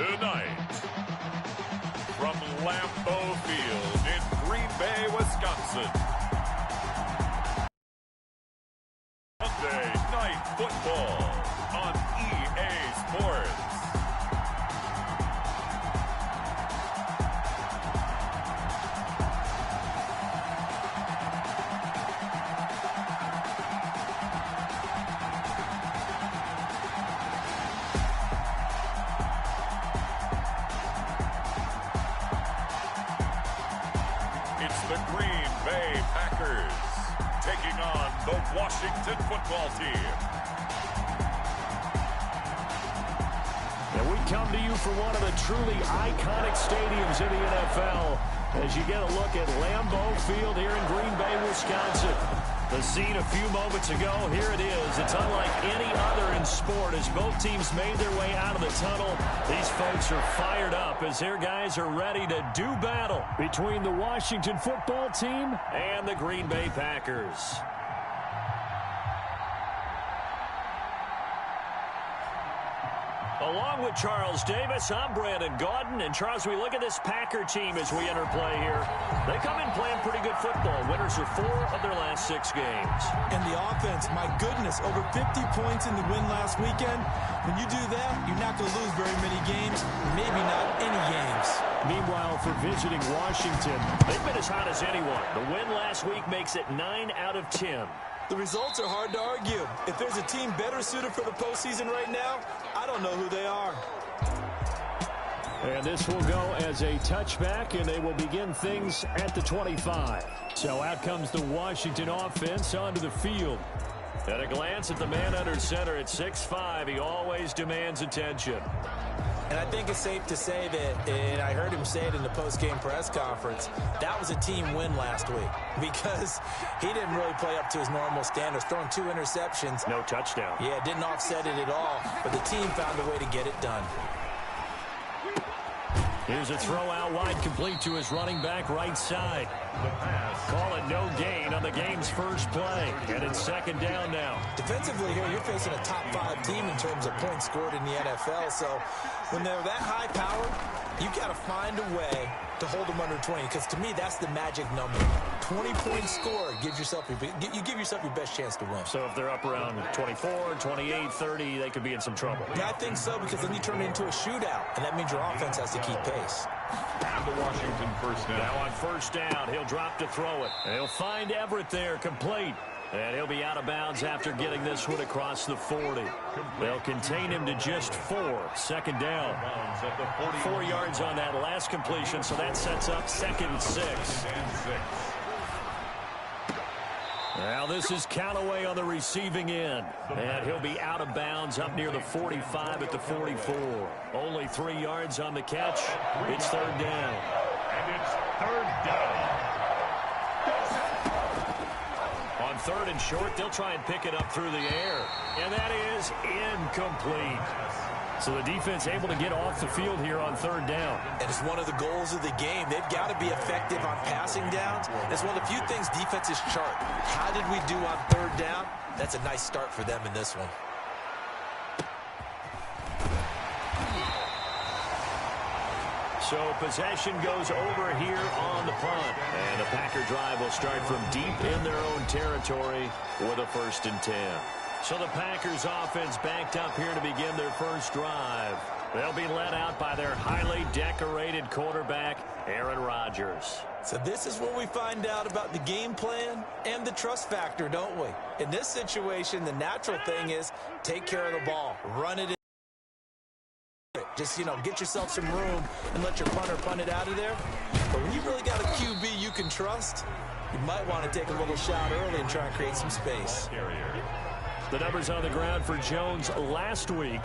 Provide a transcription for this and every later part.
Tonight, from Lambeau Field in Green Bay, Wisconsin. Monday Night Football on EA Sports. It's the Green Bay Packers taking on the Washington Football Team. And we come to you from one of the truly iconic stadiums in the NFL as you get a look at Lambeau Field here in Green Bay, Wisconsin. The scene a few moments ago, here it is. It's unlike any other in sport as both teams made their way out of the tunnel. These folks are fired up as their guys are ready to do battle between the Washington Football Team and the Green Bay Packers. Along with Charles Davis, I'm Brandon Gaudin. And Charles, we look at this Packer team as we enter play here. They come in playing pretty good football. Winners are 4 of their last 6 games. And the offense, my goodness, over 50 points in the win last weekend. When you do that, you're not going to lose very many games, maybe not any games. Meanwhile, for visiting Washington, they've been as hot as anyone. The win last week makes it 9 out of 10. The results are hard to argue. If there's a team better suited for the postseason right now, I don't know who they are. And this will go as a touchback, and they will begin things at the 25. So out comes the Washington offense onto the field. At a glance at the man under center at 6'5", he always demands attention. And I think it's safe to say that, and I heard him say it in the post-game press conference, that was a team win last week because he didn't really play up to his normal standards, throwing 2 interceptions. No touchdown. Yeah, didn't offset it at all, but the team found a way to get it done. Here's a throw out wide, complete to his running back right side. Call it no gain on the game's first play, and it's second down now. Defensively here, you're facing a top 5 team in terms of points scored in the NFL, so when they're that high power, you've got to find a way to hold them under 20, because to me, that's the magic number. 20-point score gives yourself you give yourself your best chance to win. So if they're up around 24, 28, 30, they could be in some trouble. Yeah, I think so, because then you turn it into a shootout, and that means your offense has to keep pace. And the Washington first down. Now on first down, he'll drop to throw it. And he'll find Everett there, complete. And he'll be out of bounds after getting this one across the 40. They'll contain him to just 4. Second down. 4 yards on that last completion, so that sets up 2nd and 6. Now this is Callaway on the receiving end. And he'll be out of bounds up near the 45 at the 44. Only 3 yards on the catch. It's third down. And it's third down. On 3rd and short, they'll try and pick it up through the air. And that is incomplete. So the defense able to get off the field here on 3rd down. And it's one of the goals of the game. They've got to be effective on passing downs. It's one of the few things defenses chart. How did we do on 3rd down? That's a nice start for them in this one. So possession goes over here on the punt. And the Packer drive will start from deep in their own territory with a 1st and 10. So the Packers offense backed up here to begin their first drive. They'll be led out by their highly decorated quarterback, Aaron Rodgers. So this is where we find out about the game plan and the trust factor, don't we? In this situation, the natural thing is take care of the ball, run it in. Just, get yourself some room and let your punter punt it out of there. But when you really got a QB you can trust, you might want to take a little shot early and try and create some space. The numbers on the ground for Jones last week.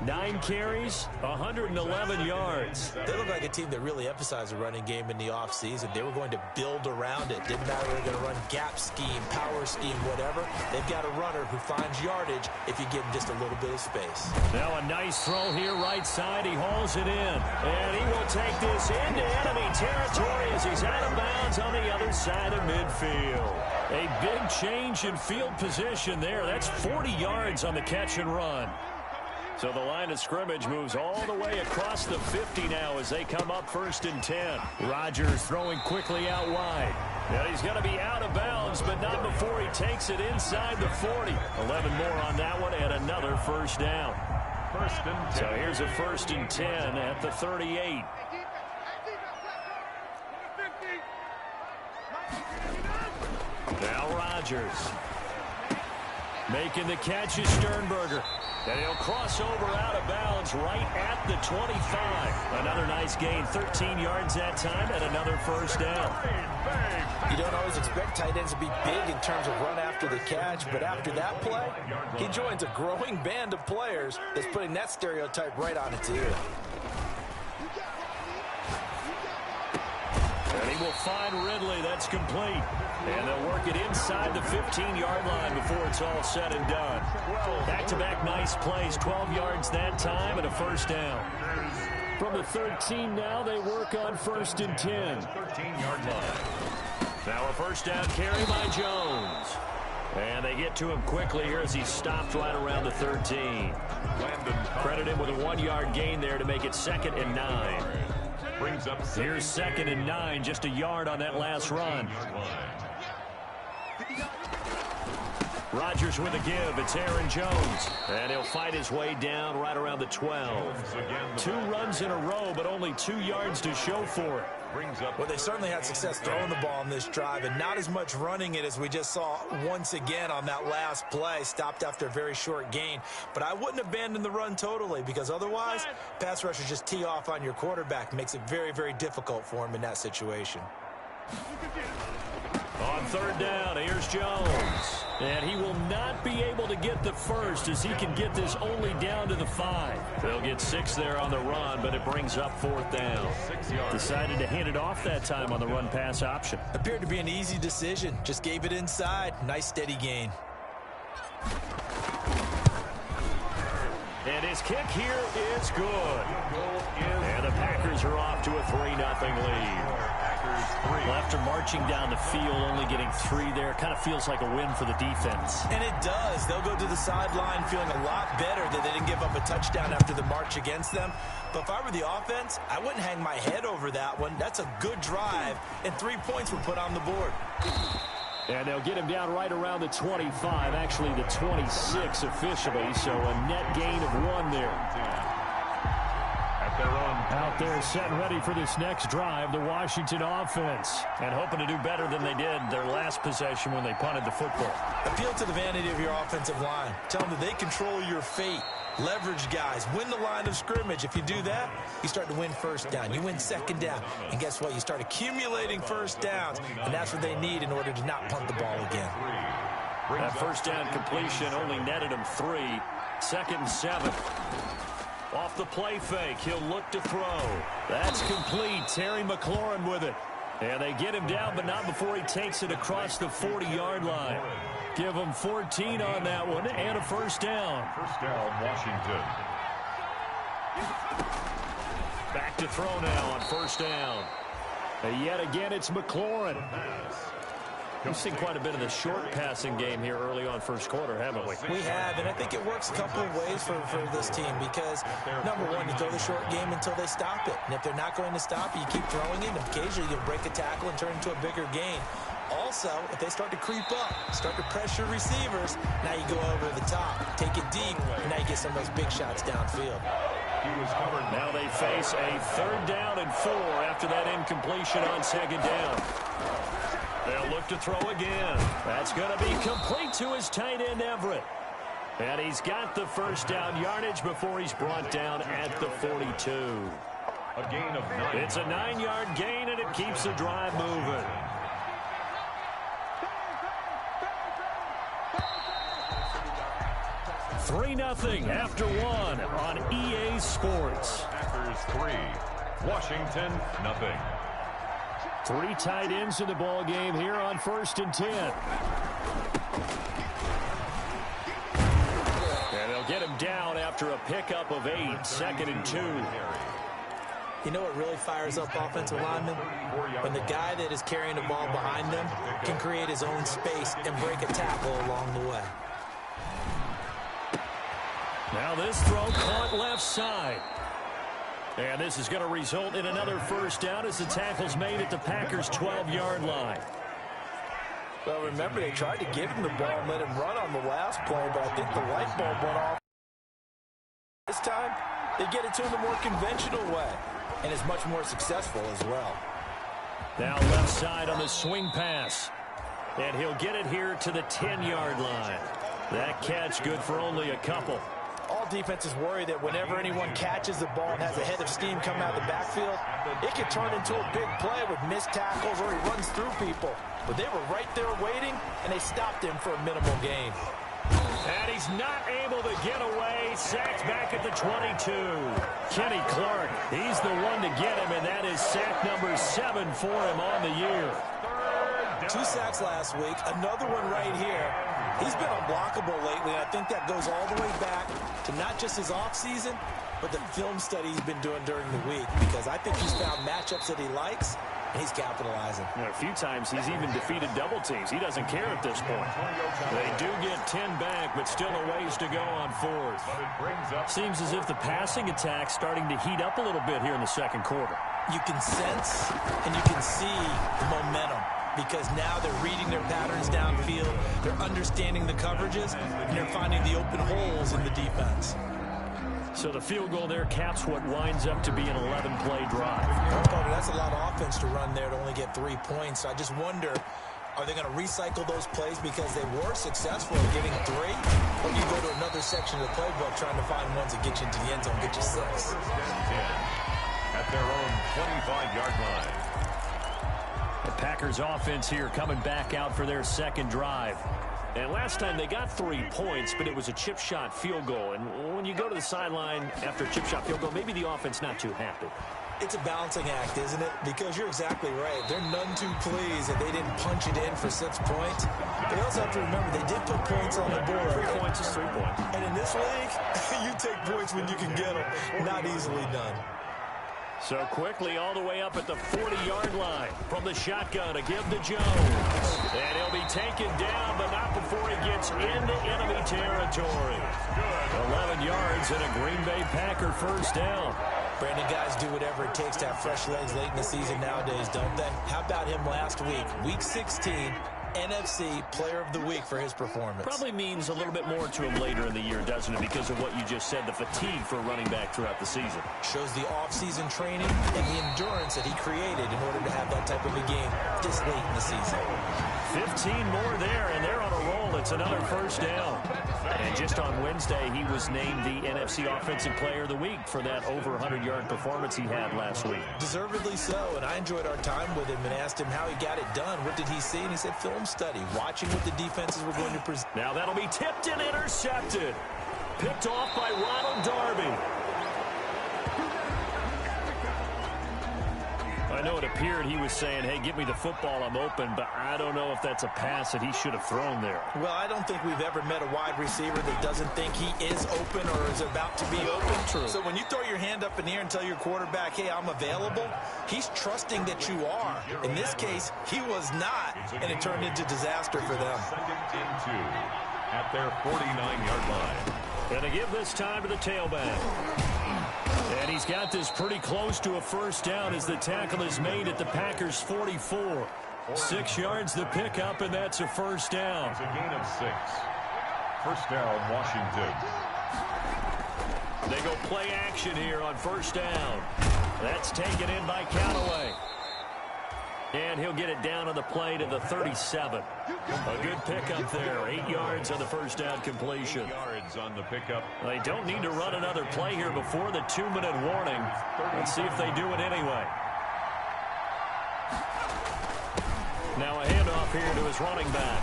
9 carries, 111 yards. They look like a team that really emphasized the running game in the offseason. They were going to build around it. Didn't matter if they're going to run gap scheme, power scheme, whatever. They've got a runner who finds yardage if you give him just a little bit of space. Now a nice throw here right side. He hauls it in. And he will take this into enemy territory as he's out of bounds on the other side of midfield. A big change in field position there. That's 40 yards on the catch and run. So the line of scrimmage moves all the way across the 50 now as they come up 1st and 10. Rodgers throwing quickly out wide. And he's going to be out of bounds, but not before he takes it inside the 40. 11 more on that one and another first down. So here's a 1st and 10 at the 38. Now Rodgers making the catch is Sternberger. And he'll cross over out of bounds right at the 25. Another nice gain, 13 yards that time, and another first down. You don't always expect tight ends to be big in terms of run after the catch, but after that play, he joins a growing band of players that's putting that stereotype right on its ear. And he will find Ridley. That's complete. And they'll work it inside the 15-yard line before it's all said and done. Back-to-back nice plays, 12 yards that time and a first down. From the 13 now, they work on 1st and 10. 13-yard line. Now a first down carry by Jones. And they get to him quickly here as he stopped right around the 13. Credit him with a 1-yard gain there to make it 2nd and 9. Here's 2nd and 9, just a yard on that last run. Rodgers with a give. It's Aaron Jones. And he'll fight his way down right around the 12. 2 runs in a row, but only 2 yards to show for it. Well, they certainly had success throwing the ball on this drive, and not as much running it as we just saw once again on that last play. Stopped after a very short gain. But I wouldn't abandon the run totally, because otherwise, pass rushers just tee off on your quarterback. Makes it very, very difficult for him in that situation. On 3rd down, here's Jones. And he will not be able to get the first as he can get this only down to the 5. They'll get 6 there on the run, but it brings up 4th down. Decided to hand it off that time on the run-pass option. Appeared to be an easy decision. Just gave it inside. Nice steady gain. And his kick here is good. And the Packers are off to a 3-0 lead. After marching down the field, only getting 3 there, kind of feels like a win for the defense. And it does. They'll go to the sideline feeling a lot better that they didn't give up a touchdown after the march against them. But if I were the offense, I wouldn't hang my head over that one. That's a good drive, and 3 points were put on the board. And they'll get him down right around the 25, actually the 26 officially, so a net gain of 1 there. Out there set and ready for this next drive, the Washington offense. And hoping to do better than they did their last possession when they punted the football. Appeal to the vanity of your offensive line. Tell them that they control your fate. Leverage guys. Win the line of scrimmage. If you do that, you start to win first down. You win second down. And guess what? You start accumulating first downs. And that's what they need in order to not punt the ball again. That first down completion only netted him 3. 2nd and 7. Off the play fake, he'll look to throw. That's complete. Terry McLaurin with it. And they get him down, but not before he takes it across the 40-yard line. Give him 14 on that one and a first down. First down, Washington. Back to throw now on first down. And yet again, it's McLaurin. We've seen quite a bit of the short passing game here early on first quarter, haven't we? We have, and I think it works a couple of ways for this team because, number one, you throw the short game until they stop it. And if they're not going to stop it, you keep throwing it, and occasionally you'll break a tackle and turn it into a bigger gain. Also, if they start to creep up, start to pressure receivers, now you go over the top, take it deep, and now you get some of those big shots downfield. Now they face a 3rd down and 4 after that incompletion on 2nd down. They'll look to throw again. That's going to be complete to his tight end, Everett. And he's got the first down yardage before he's brought down at the 42. A gain of 9. It's a 9-yard gain, and it keeps the drive moving. Three 3-0 after 1 on EA Sports. Packers 3, Washington 0. 3 tight ends in the ball game here on 1st and 10. And they'll get him down after a pickup of 8, 2nd and 2. You know what really fires up offensive linemen? When the guy that is carrying the ball behind them can create his own space and break a tackle along the way. Now this throw caught left side. And this is going to result in another first down as the tackle's made at the Packers' 12-yard line. Well, remember, they tried to give him the ball and let him run on the last play, but I think the light bulb went off. This time, they get it to him the more conventional way, and is much more successful as well. Now left side on the swing pass. And he'll get it here to the 10-yard line. That catch good for only a couple. All defenses worry that whenever anyone catches the ball and has a head of steam coming out of the backfield, it can turn into a big play with missed tackles or he runs through people. But they were right there waiting, and they stopped him for a minimal gain. And he's not able to get away. Sacked back at the 22. Kenny Clark, he's the one to get him, and that is sack number 7 for him on the year. 2 sacks last week, another one right here. He's been unblockable lately, and I think that goes all the way back to not just his offseason, but the film study he's been doing during the week, because I think he's found matchups that he likes, and he's capitalizing. A few times he's even defeated double teams. He doesn't care at this point. They do get 10 back, but still a ways to go on 4th. Seems as if the passing attack's starting to heat up a little bit here in the second quarter. You can sense and you can see the momentum, because now they're reading their patterns downfield, they're understanding the coverages, and they're finding the open holes in the defense. So the field goal there caps what winds up to be an 11-play drive. That's a lot of offense to run there to only get 3 points. So I just wonder, are they going to recycle those plays because they were successful in getting 3? Or do you go to another section of the playbook trying to find ones that get you into the end zone, get you 6? 10 at their own 25-yard line. The Packers offense here coming back out for their second drive. And last time they got 3 points, but it was a chip shot field goal. And when you go to the sideline after a chip shot field goal, maybe the offense not too happy. It's a balancing act, isn't it? Because you're exactly right. They're none too pleased that they didn't punch it in for 6 points. They also have to remember they did put points on the board. 3 points is 3 points. And in this league, you take points when you can get them. Not easily done. So quickly all the way up at the 40-yard line from the shotgun to give to Jones. And he'll be taken down, but not before he gets into enemy territory. 11 yards and a Green Bay Packer first down. Brandon, guys do whatever it takes to have fresh legs late in the season nowadays, don't they? How about him last week? Week 16, NFC Player of the Week for his performance. Probably means a little bit more to him later in the year, doesn't it? Because of what you just said, the fatigue for a running back throughout the season. Shows the off-season training and the endurance that he created in order to have that type of a game this late in the season. 15 more there, and they're on a roll. It's another first down. And just on Wednesday, he was named the NFC Offensive Player of the Week for that over 100-yard performance he had last week. Deservedly so, and I enjoyed our time with him and asked him how he got it done. What did he see? And he said film study, watching what the defenses were going to present. Now that'll be tipped and intercepted. Picked off by Ronald Darby. I know it appeared he was saying, hey, give me the football, I'm open, but I don't know if that's a pass that he should have thrown there. Well, I don't think we've ever met a wide receiver that doesn't think he is open or is about to be open. True. So when you throw your hand up in the air and tell your quarterback, hey, I'm available, he's trusting that you are. In this case, he was not, and it turned into disaster for them. Second and 2 at their 49-yard line. And to give this time to the tailback. And he's got this pretty close to a first down as the tackle is made at the Packers' 44. 6 yards the pickup, and that's a first down. It's a gain of 6. First down, Washington. They go play action here on first down. That's taken in by Callaway. And he'll get it down on the play to the 37. A good pickup there. 8 yards on the first down completion. 8 yards on the pickup. They don't need to run another play here before the 2-minute warning. Let's see if they do it anyway. Now a handoff here to his running back.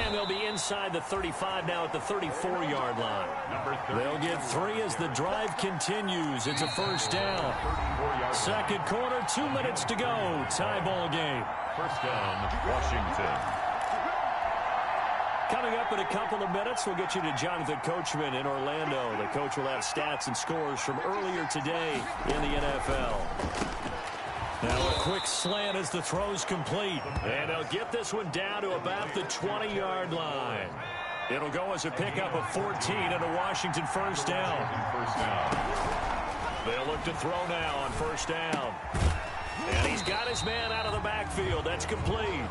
And they'll be inside the 35 now at the 34-yard line. They'll get 3 as the drive continues. It's a first down. Second quarter, 2 minutes to go. Tie ball game. First down, Washington. Coming up in a couple of minutes, we'll get you to Jonathan Coachman in Orlando. The coach will have stats and scores from earlier today in the NFL. Now a quick slant as the throw's complete. And they'll get this one down to about the 20-yard line. It'll go as a pickup of 14 and a Washington first down. They'll look to throw now on first down. And he's got his man out of the backfield. That's complete.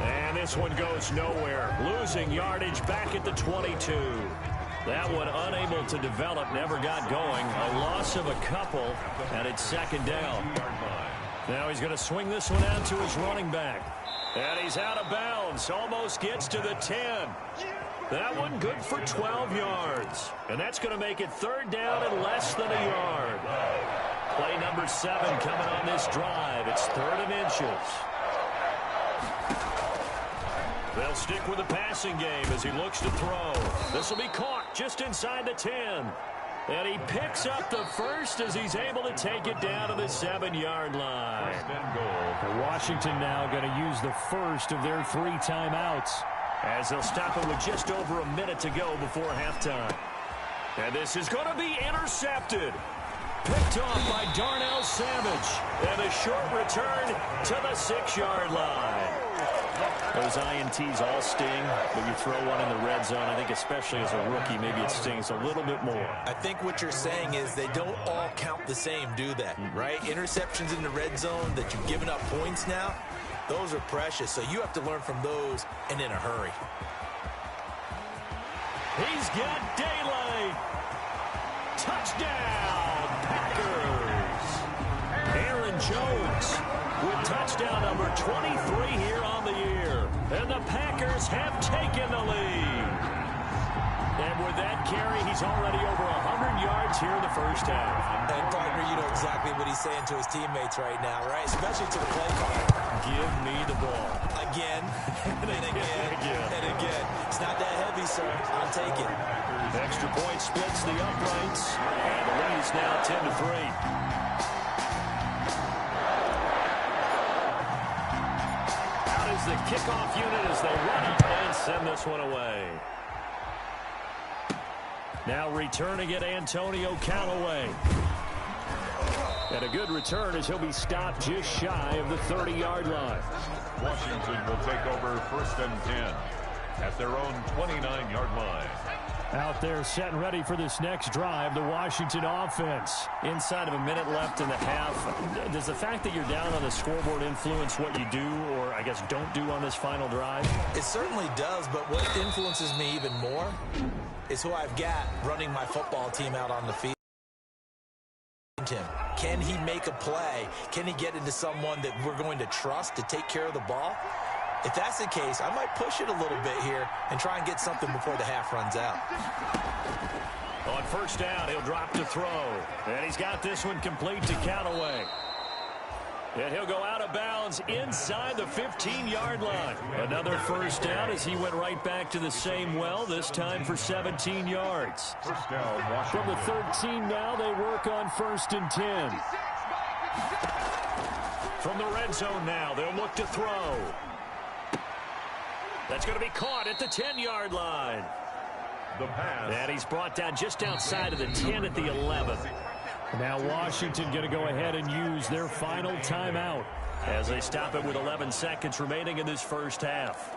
And this one goes nowhere. Losing yardage back at the 22. That one unable to develop, never got going. A loss of a couple, and it's second down. Now he's going to swing this one out to his running back. And he's out of bounds. Almost gets to the 10. That one good for 12 yards. And that's going to make it third down and less than a yard. Play number 7 coming on this drive. It's 3rd and inches. They'll stick with the passing game as he looks to throw. This will be caught just inside the 10. And he picks up the first as he's able to take it down to the 7-yard line. And Washington now going to use the first of their 3 timeouts as they'll stop it with just over a minute to go before halftime. And this is going to be intercepted. Picked off by Darnell Savage. And a short return to the 6-yard line. Those INTs all sting, but you throw one in the red zone, I think especially as a rookie, maybe it stings a little bit more. I think what you're saying is they don't all count the same, do they? Right? Interceptions in the red zone that you've given up points now, those are precious. So you have to learn from those and in a hurry. He's got daylight. Touchdown, Packers. Aaron Jones with touchdown number 23 here on the year. And the Packers have taken the lead. And with that carry, he's already over 100 yards here in the first half. And, partner, you know exactly what he's saying to his teammates right now, right? Especially to the play caller. Give me the ball. Again, and again, and again. It's not that heavy, sir. I'll take it. Extra point splits the uprights. And the lead is now 10-3. The kickoff unit as they run it and send this one away. Now returning it, Antonio Callaway. And a good return as he'll be stopped just shy of the 30-yard line. Washington will take over 1st and 10 at their own 29-yard line. Out there set and ready for this next drive, the Washington offense. Inside of a minute left in the half, does the fact that you're down on the scoreboard influence what you do or, I guess, don't do on this final drive? It certainly does, but what influences me even more is who I've got running my football team out on the field. Can he make a play? Can he get into someone that we're going to trust to take care of the ball? If that's the case, I might push it a little bit here and try and get something before the half runs out. On first down, he'll drop to throw. And he's got this one complete to Callaway. And he'll go out of bounds inside the 15-yard line. Another first down as he went right back to the same well, this time for 17 yards. First down, Washington. From the 13 now, they work on 1st and 10. From the red zone now, they'll look to throw. That's going to be caught at the 10-yard line. The pass. And he's brought down just outside of the 10 at the 11. Now Washington going to go ahead and use their final timeout as they stop it with 11 seconds remaining in this first half.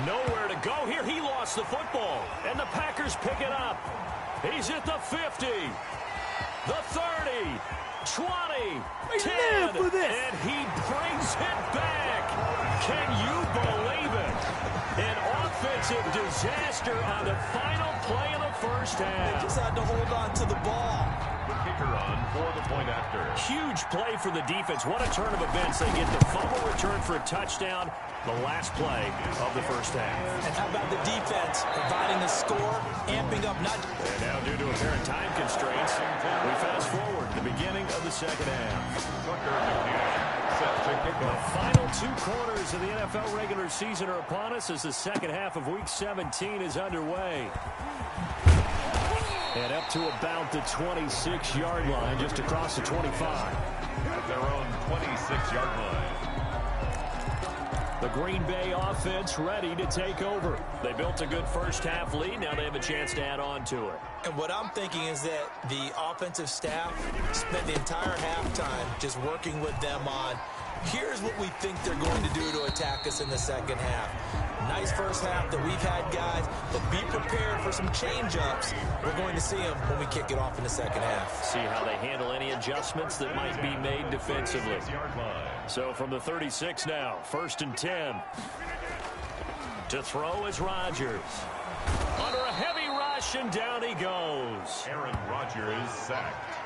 Nowhere to go here. He lost the football, and the Packers pick it up. He's at the 50, the 30, 20, 10, and he brings it back. Can you believe it? An offensive disaster on the final play of the first half. They just had to hold on to the ball. The kicker on for the point after. Huge play for the defense. What a turn of events. They get the fumble return for a touchdown. The last play of the first half. And how about the defense providing the score, amping up not... And now due to apparent time constraints, we fast forward to the beginning of the second half. The final 2 quarters of the NFL regular season are upon us as the second half of Week 17 is underway. And up to about the 26-yard line, just across the 25. At their own 26-yard line. The Green Bay offense ready to take over. They built a good first-half lead. Now they have a chance to add on to it. And what I'm thinking is that the offensive staff spent the entire halftime just working with them on, here's what we think they're going to do to attack us in the second half. Nice first half that we've had, guys, but be prepared for some change-ups. We're going to see them when we kick it off in the second half. See how they handle any adjustments that might be made defensively. So from the 36 now, 1st and 10. To throw is Rodgers. Under a heavy rush, and down he goes. Aaron Rodgers sacked.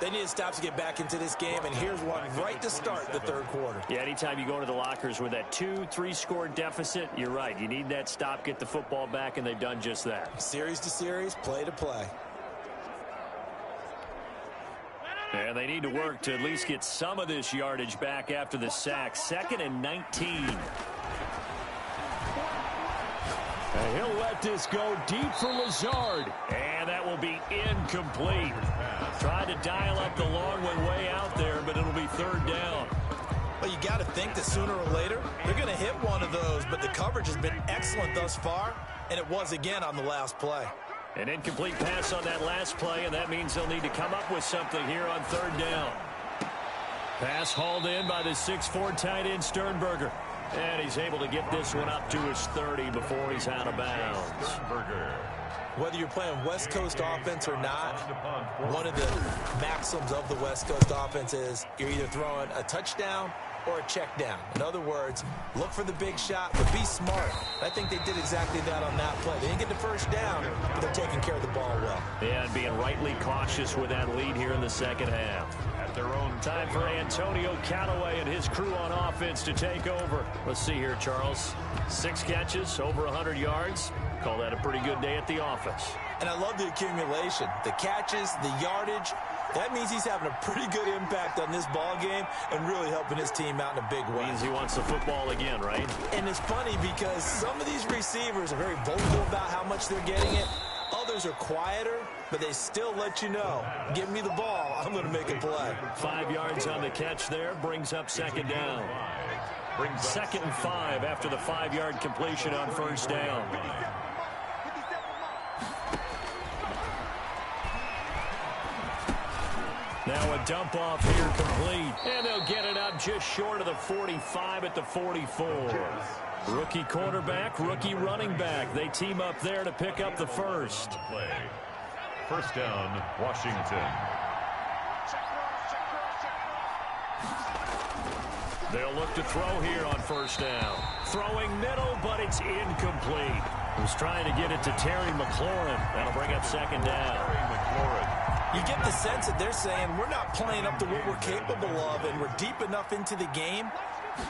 They need to stop to get back into this game, and here's one right to start the third quarter. Yeah, anytime you go into the lockers with that 2-3 score deficit, you're right. You need that stop, get the football back, and they've done just that. Series to series, play to play. And they need to work to at least get some of this yardage back after the sack. 2nd and 19. And he'll let this go deep for Lazard. And that will be incomplete. Tried to dial up the long one way out there, but it'll be 3rd down. Well, you got to think that sooner or later, they're going to hit one of those, but the coverage has been excellent thus far, and it was again on the last play. An incomplete pass on that last play, and that means they'll need to come up with something here on 3rd down. Pass hauled in by the 6'4" tight end Sternberger. And he's able to get this one up to his 30 before he's out of bounds. Whether you're playing West Coast offense or not, one of the maxims of the West Coast offense is you're either throwing a touchdown or a check down. In other words, look for the big shot, but be smart. I think they did exactly that on that play. They didn't get the first down, but they're taking care of the ball well. Yeah, and being rightly cautious with that lead here in the second half. At their own time for Antonio Callaway and his crew on offense to take over. Let's see here, Charles. 6 catches, over 100 yards. Call that a pretty good day at the office. And I love the accumulation, the catches, the yardage. That means he's having a pretty good impact on this ball game and really helping his team out in a big way. Means he wants the football again, right? And it's funny because some of these receivers are very vocal about how much they're getting it. Others are quieter, but they still let you know, give me the ball, I'm going to make a play. 5 yards on the catch there, brings up 2nd down. 2nd and 5 after the 5-yard completion on 1st down. Now a dump off here complete. And they'll get it up just short of the 45 at the 44. Rookie quarterback, rookie running back. They team up there to pick up the first. 1st down, Washington. They'll look to throw here on 1st down. Throwing middle, but it's incomplete. Was trying to get it to Terry McLaurin. That'll bring up 2nd down. You get the sense that they're saying we're not playing up to what we're capable of, and we're deep enough into the game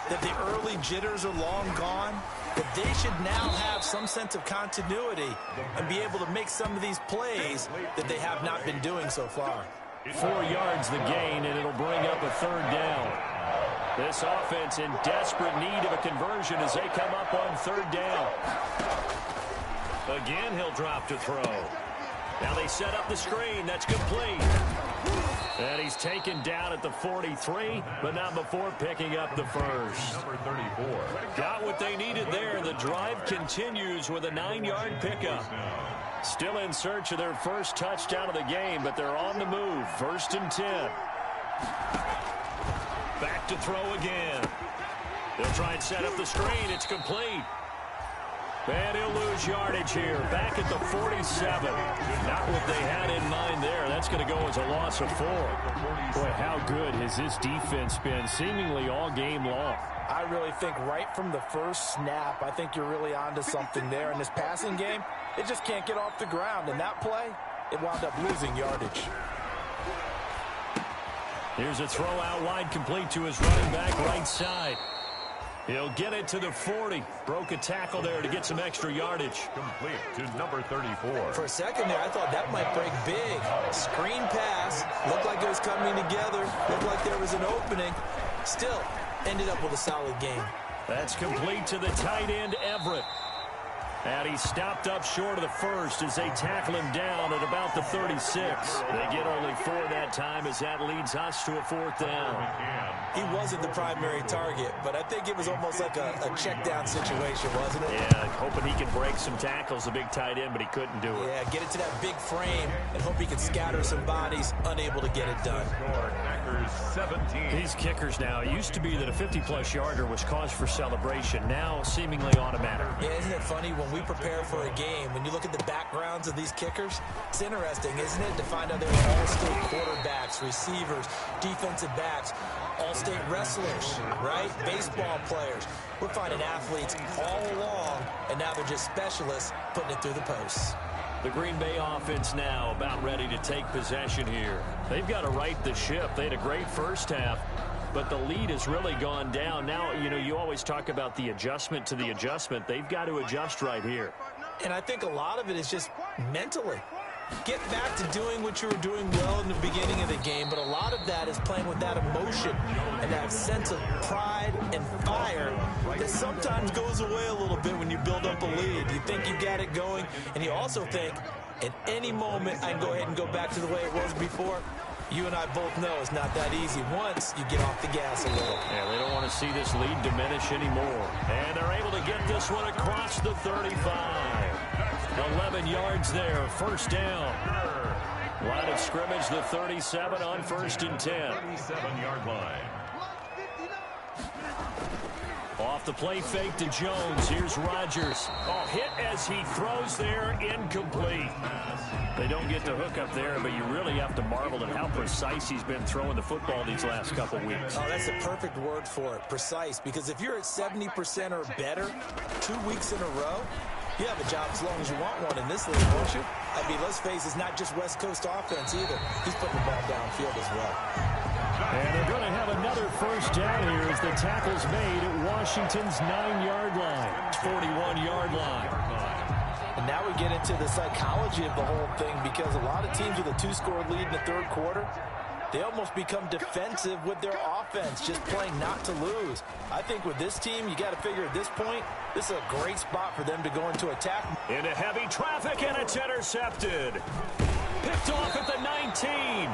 that the early jitters are long gone, that they should now have some sense of continuity and be able to make some of these plays that they have not been doing so far. 4 yards the gain, and it'll bring up a 3rd down. This offense in desperate need of a conversion as they come up on 3rd down. Again, he'll drop to throw. Now they set up the screen. That's complete. And he's taken down at the 43, but not before picking up the first. Number 34. Got what they needed there. The drive continues with a 9-yard pickup. Still in search of their first touchdown of the game, but they're on the move. 1st and 10. Back to throw again. They'll try and set up the screen. It's complete. And he'll lose yardage here. Back at the 47. Not what they had in mind there. That's going to go as a loss of 4. Boy, how good has this defense been seemingly all game long? I really think right from the first snap, I think you're really onto something there. In this passing game, it just can't get off the ground. And that play, it wound up losing yardage. Here's a throw out wide, complete to his running back right side. He'll get it to the 40. Broke a tackle there to get some extra yardage. Complete to number 34. For a second there, I thought that might break big. Screen pass. Looked like it was coming together. Looked like there was an opening. Still, ended up with a solid game. That's complete to the tight end, Everett. And he stopped up short of the first as they tackle him down at about the 36. They get only 4 that time as that leads us to a 4th down. He wasn't the primary target, but I think it was almost like a check down situation, wasn't it? Yeah, hoping he can break some tackles, the big tight end, but he couldn't do it. Yeah, get it to that big frame and hope he can scatter some bodies, unable to get it done. These kickers now, it used to be that a 50-plus yarder was cause for celebration, now seemingly automatic. Yeah, isn't it funny when we prepare for a game, when you look at the backgrounds of these kickers, it's interesting, isn't it, to find out they're all-state quarterbacks, receivers, defensive backs, all-state wrestlers, right? Baseball players. We're finding athletes all along, and now they're just specialists putting it through the posts. The Green Bay offense now about ready to take possession here. They've got to right the ship. They had a great first half, but the lead has really gone down. Now, you know, you always talk about the adjustment to the adjustment. They've got to adjust right here. And I think a lot of it is just mentally. Get back to doing what you were doing well in the beginning of the game, but a lot of that is playing with that emotion and that sense of pride and fire that sometimes goes away a little bit when you build up a lead. You think you got it going, and you also think at any moment I can go ahead and go back to the way it was before. You and I both know it's not that easy once you get off the gas a little. Yeah, they don't want to see this lead diminish anymore. And they're able to get this one across the 35. 11 yards there, first down. Line of scrimmage, the 37 on 1st and 10. 37-yard line. Off the play fake to Jones. Here's Rodgers. Oh, hit as he throws there, incomplete. They don't get the hook up there, but you really have to marvel at how precise he's been throwing the football these last couple weeks. Oh, that's the perfect word for it, precise, because if you're at 70% or better 2 weeks in a row, you have a job as long as you want one in this league, won't you? I mean, let's face it, it's not just West Coast offense either. He's putting the ball downfield as well. And they're going to have another first down here as the tackle's made at Washington's 9-yard line. 41-yard line. And now we get into the psychology of the whole thing, because a lot of teams with a 2-score lead in the third quarter, they almost become defensive with their offense, just playing not to lose. I think with this team, you got to figure at this point, this is a great spot for them to go into attack. Into heavy traffic, and it's intercepted. Picked off at the 19.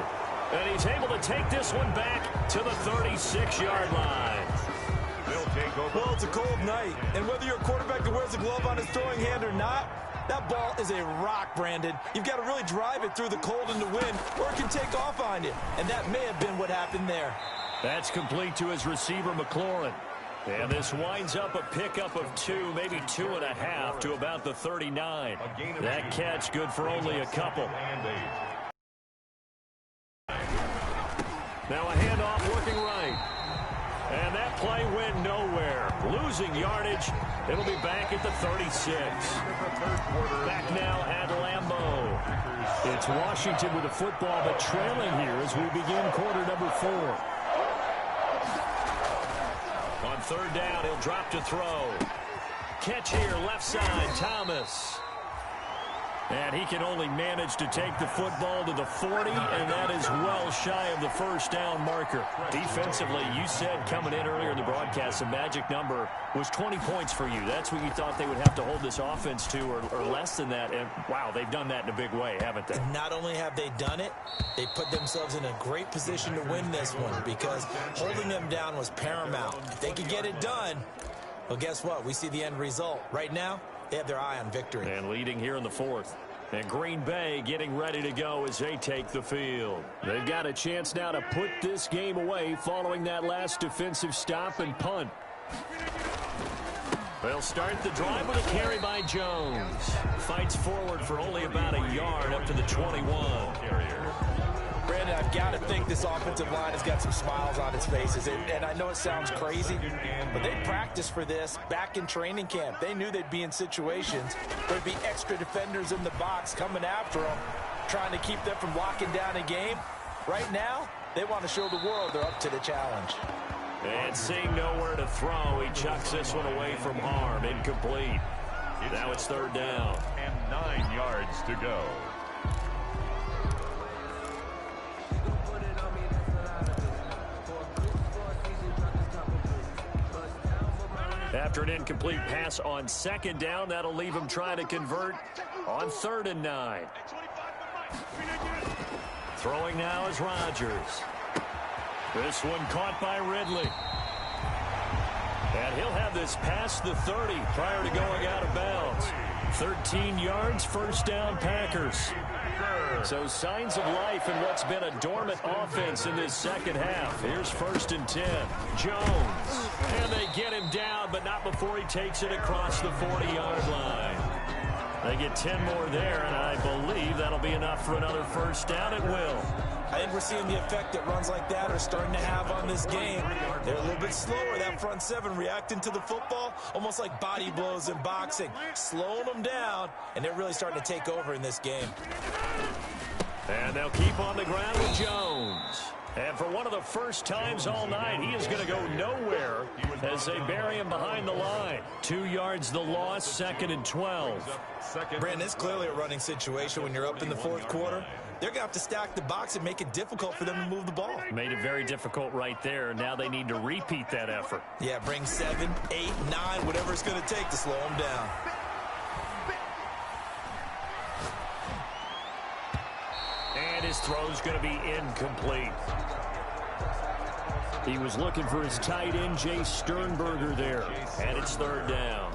And he's able to take this one back to the 36-yard line. They'll take over. Well, it's a cold night, and whether you're a quarterback that wears a glove on his throwing hand or not, that ball is a rock, Brandon. You've got to really drive it through the cold and the wind, or it can take off on you. And that may have been what happened there. That's complete to his receiver, McLaurin. And this winds up a pickup of 2, maybe 2.5 to about the 39. That catch good for only a couple. Now a handoff working right. And that play went nowhere. Losing yardage. It'll be back at the 36. Back now at Lambeau. It's Washington with the football, but trailing here as we begin quarter number 4. On 3rd down, he'll drop to throw. Catch here, left side, Thomas. And he can only manage to take the football to the 40, and that is well shy of the first down marker. Defensively, you said coming in earlier in the broadcast, the magic number was 20 points for you. That's what you thought they would have to hold this offense to, or less than that. And, wow, they've done that in a big way, haven't they? And not only have they done it, they put themselves in a great position to win this one, because holding them down was paramount. If they could get it done, well, guess what? We see the end result. Right now, they have their eye on victory. And leading here in the 4th. And Green Bay getting ready to go as they take the field. They've got a chance now to put this game away following that last defensive stop and punt. They'll start the drive with a carry by Jones. Fights forward for only about a yard up to the 21. Brandon, I've got to think this offensive line has got some smiles on its faces. And I know it sounds crazy, but they practiced for this back in training camp. They knew they'd be in situations where there'd be extra defenders in the box coming after them, trying to keep them from locking down a game. Right now, they want to show the world they're up to the challenge. And seeing nowhere to throw, he chucks this one away from harm. Incomplete. Now it's 3rd down. And 9 yards to go. After an incomplete pass on 2nd down, that'll leave him trying to convert on 3rd and 9. Throwing now is Rodgers. This one caught by Ridley. And he'll have this past the 30 prior to going out of bounds. 13 yards, 1st down Packers. So signs of life in what's been a dormant offense in this 2nd half. Here's 1st and 10. Jones. And they get him down, but not before he takes it across the 40-yard line. They get 10 more there, and I believe that'll be enough for another 1st down. It will. I think we're seeing the effect that runs like that are starting to have on this game. They're a little bit slower, that front 7, reacting to the football, almost like body blows in boxing, slowing them down, and they're really starting to take over in this game. And they'll keep on the ground with Jones. And for one of the first times all night, he is going to go nowhere as they bury him behind the line. 2 yards the loss, 2nd and 12. Brandon, it's clearly a running situation when you're up in the 4th quarter. They're going to have to stack the box and make it difficult for them to move the ball. Made it very difficult right there. Now they need to repeat that effort. Yeah, bring 7, 8, 9, whatever it's going to take to slow them down. And his throw's going to be incomplete. He was looking for his tight end, Jay Sternberger, there. And it's 3rd down.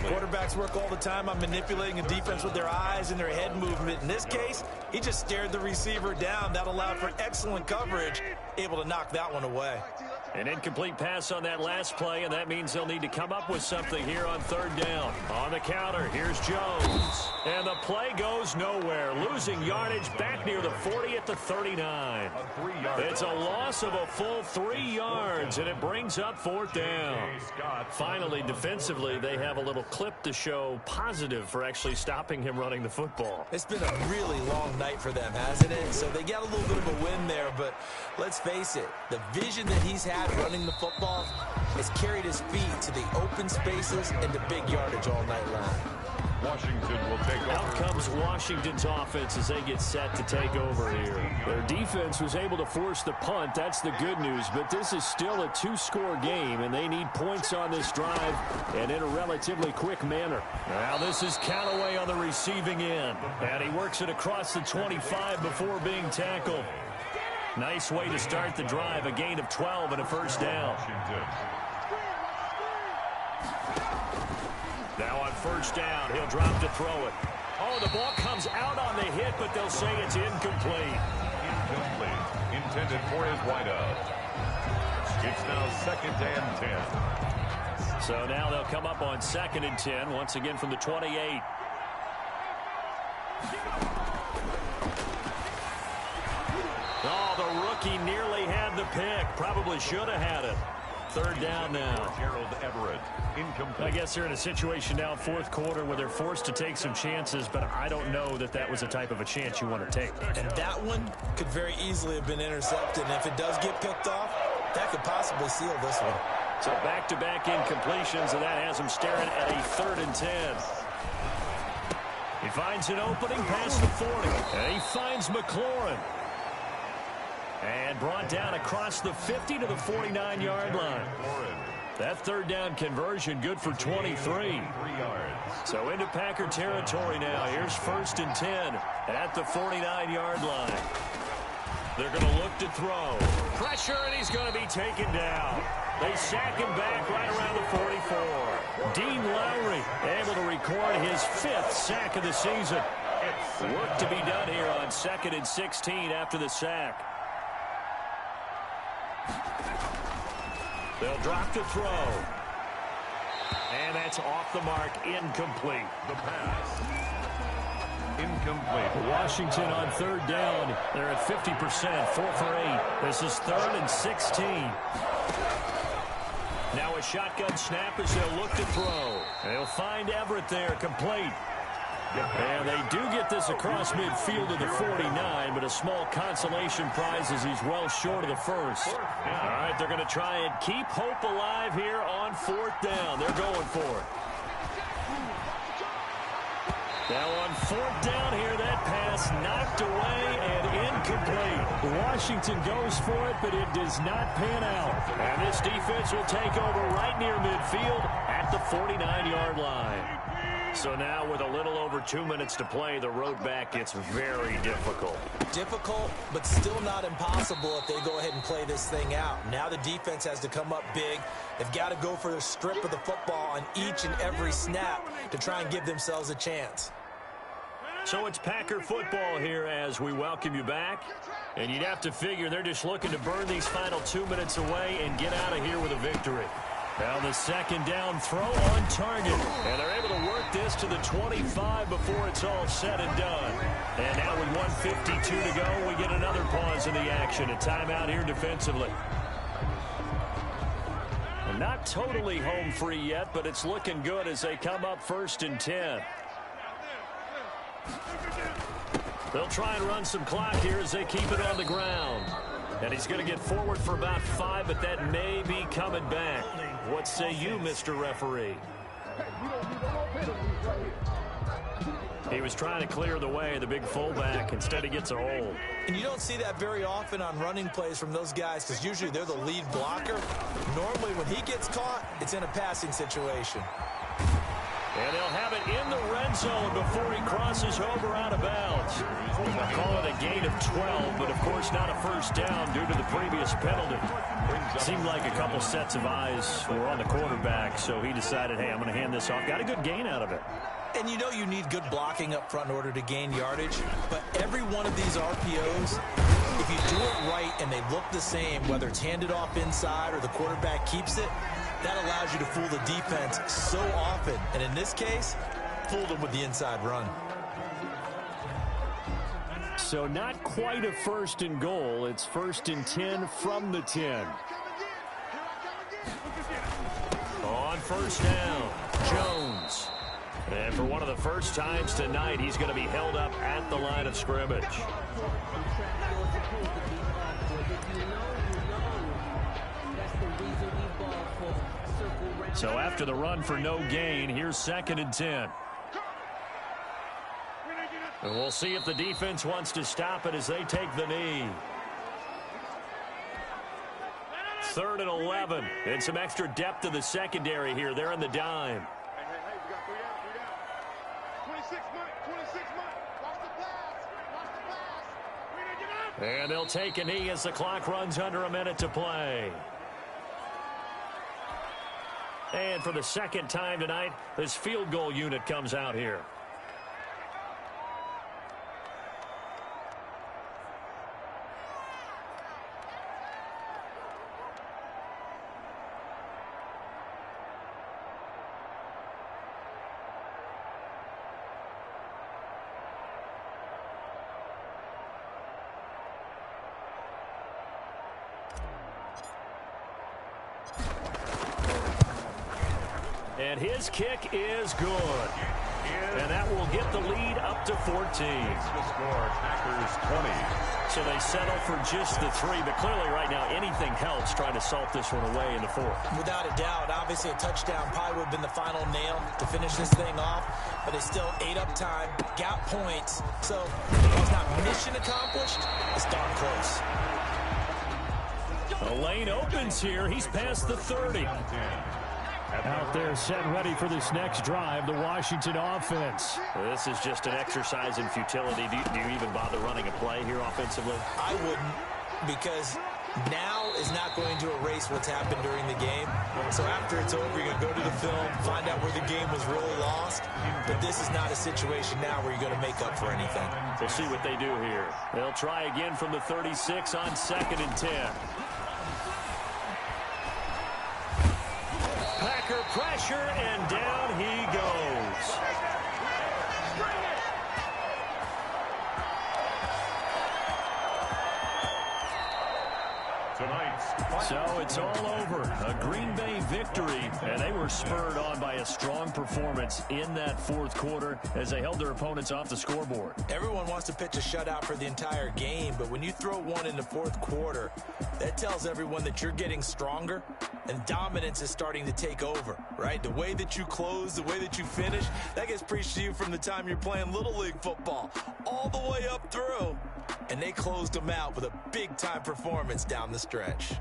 Quarterbacks work all the time on manipulating a defense with their eyes and their head movement. In this case, he just stared the receiver down. That allowed for excellent coverage, able to knock that one away. An incomplete pass on that last play, and that means they'll need to come up with something here on 3rd down. On the counter, here's Jones. And the play goes nowhere. Losing yardage back near the 40 at the 39. It's a loss of a full 3 yards, and it brings up 4th down. Finally, defensively, they have a little clip to show positive for actually stopping him running the football. It's been a really long night for them, hasn't it? So they got a little bit of a win there, but let's face it, the vision that he's had running the football has carried his feet to the open spaces and the big yardage all night long. Washington will take over. Out comes Washington's offense as they get set to take over here. Their defense was able to force the punt. That's the good news. But this is still a 2-score game, and they need points on this drive and in a relatively quick manner. Now this is Callaway on the receiving end. And he works it across the 25 before being tackled. Nice way to start the drive. A gain of 12 and a 1st down. Now on 1st down, he'll drop to throw it. Oh, the ball comes out on the hit, but they'll say it's incomplete. Incomplete. Intended for his wideout. It's now 2nd and 10. So now they'll come up on 2nd and 10, once again from the 28. Oh, the rookie nearly had the pick. Probably should have had it. 3rd down now. Gerald Everett, incomplete. I guess they're in a situation now, 4th quarter, where they're forced to take some chances, but I don't know that that was the type of a chance you want to take. And that one could very easily have been intercepted. And if it does get picked off, that could possibly seal this one. So back-to-back incompletions, and that has him staring at a 3rd and 10. He finds an opening past the 40, and he finds McLaurin. And brought down across the 50 to the 49-yard line. That 3rd down conversion good for 23. So into Packer territory now. Here's 1st and 10 at the 49-yard line. They're going to look to throw. Pressure, and he's going to be taken down. They sack him back right around the 44. Dean Lowry able to record his 5th sack of the season. Work to be done here on 2nd and 16 after the sack. They'll drop to throw. And that's off the mark, incomplete. The pass. Incomplete. Washington on 3rd down. They're at 50%, 4 for 8. This is 3rd and 16. Now a shotgun snap as they'll look to throw. They'll find Everett there, complete. And they do get this across midfield to the 49, but a small consolation prize as he's well short of the 1st. All right, they're going to try and keep hope alive here on 4th down. They're going for it. Now on 4th down here, that pass knocked away and incomplete. Washington goes for it, but it does not pan out. And this defense will take over right near midfield at the 49-yard line. So now with a little over 2 minutes to play, the road back gets very difficult. Difficult, but still not impossible if they go ahead and play this thing out. Now the defense has to come up big. They've got to go for the strip of the football on each and every snap to try and give themselves a chance. So it's Packer football here as we welcome you back. And you'd have to figure they're just looking to burn these final 2 minutes away and get out of here with a victory. Now the second down throw on target. And they're able to work this to the 25 before it's all said and done. And now with 1:52 to go, we get another pause in the action. A timeout here defensively. And not totally home free yet, but it's looking good as they come up 1st and 10. They'll try and run some clock here as they keep it on the ground. And he's going to get forward for about 5, but that may be coming back. What say you, Mr. Referee? He was trying to clear the way, the big fullback. Instead, he gets a hold. And you don't see that very often on running plays from those guys because usually they're the lead blocker. Normally, when he gets caught, it's in a passing situation. And they'll have it in the red zone before he crosses over out of bounds. They'll call it a gain of 12, but of course not a first down due to the previous penalty. Seemed like a couple sets of eyes were on the quarterback, so he decided, hey, I'm going to hand this off. Got a good gain out of it. And you know you need good blocking up front in order to gain yardage, but every one of these RPOs, if you do it right and they look the same, whether it's handed off inside or the quarterback keeps it, that allows you to fool the defense so often. And in this case, fooled them with the inside run. So not quite a 1st and goal. It's 1st and 10 from the 10. On 1st down, Jones. And for one of the first times tonight, he's going to be held up at the line of scrimmage. So after the run for no gain, here's 2nd and 10. And we'll see if the defense wants to stop it as they take the knee. 3rd and 11. And some extra depth to the secondary here. They're in the dime. And they'll take a knee as the clock runs under a minute to play. And for the second time tonight, this field goal unit comes out here. And his kick is good. And that will get the lead up to 14. The score, Packers 20. So they settle for just the 3. But clearly right now anything helps trying to salt this one away in the 4th. Without a doubt, obviously a touchdown probably would have been the final nail to finish this thing off. But they still ate up time, got points. So it's not mission accomplished. It's darn close. The lane opens here. He's past the 30. Out there set ready for this next drive, the Washington offense. This is just an exercise in futility. Do you even bother running a play here offensively? I wouldn't, because now is not going to erase what's happened during the game. So after it's over, you're going to go to the film, find out where the game was really lost. But this is not a situation now where you're going to make up for anything. We'll see what they do here. They'll try again from the 36 on 2nd and 10. Packer pressure, and down he goes. Tonight's So it's all over. A Green Bay victory, and they were spurred on by a strong performance in that fourth quarter as they held their opponents off the scoreboard. Everyone wants to pitch a shutout for the entire game, but when you throw one in the fourth quarter, that tells everyone that you're getting stronger and dominance is starting to take over, right? The way that you close, the way that you finish, that gets preached to you from the time you're playing Little League football all the way up through. And they closed them out with a big-time performance down the stretch.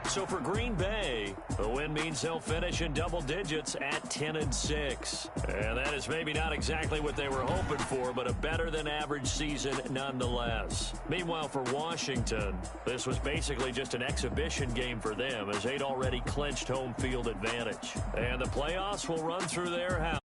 So for Green Bay, the win means they'll finish in double digits at 10-6. And that is maybe not exactly what they were hoping for, but a better-than-average season nonetheless. Meanwhile, for Washington, this was basically just an exhibition game for them as they'd already clinched home field advantage. And the playoffs will run through their house.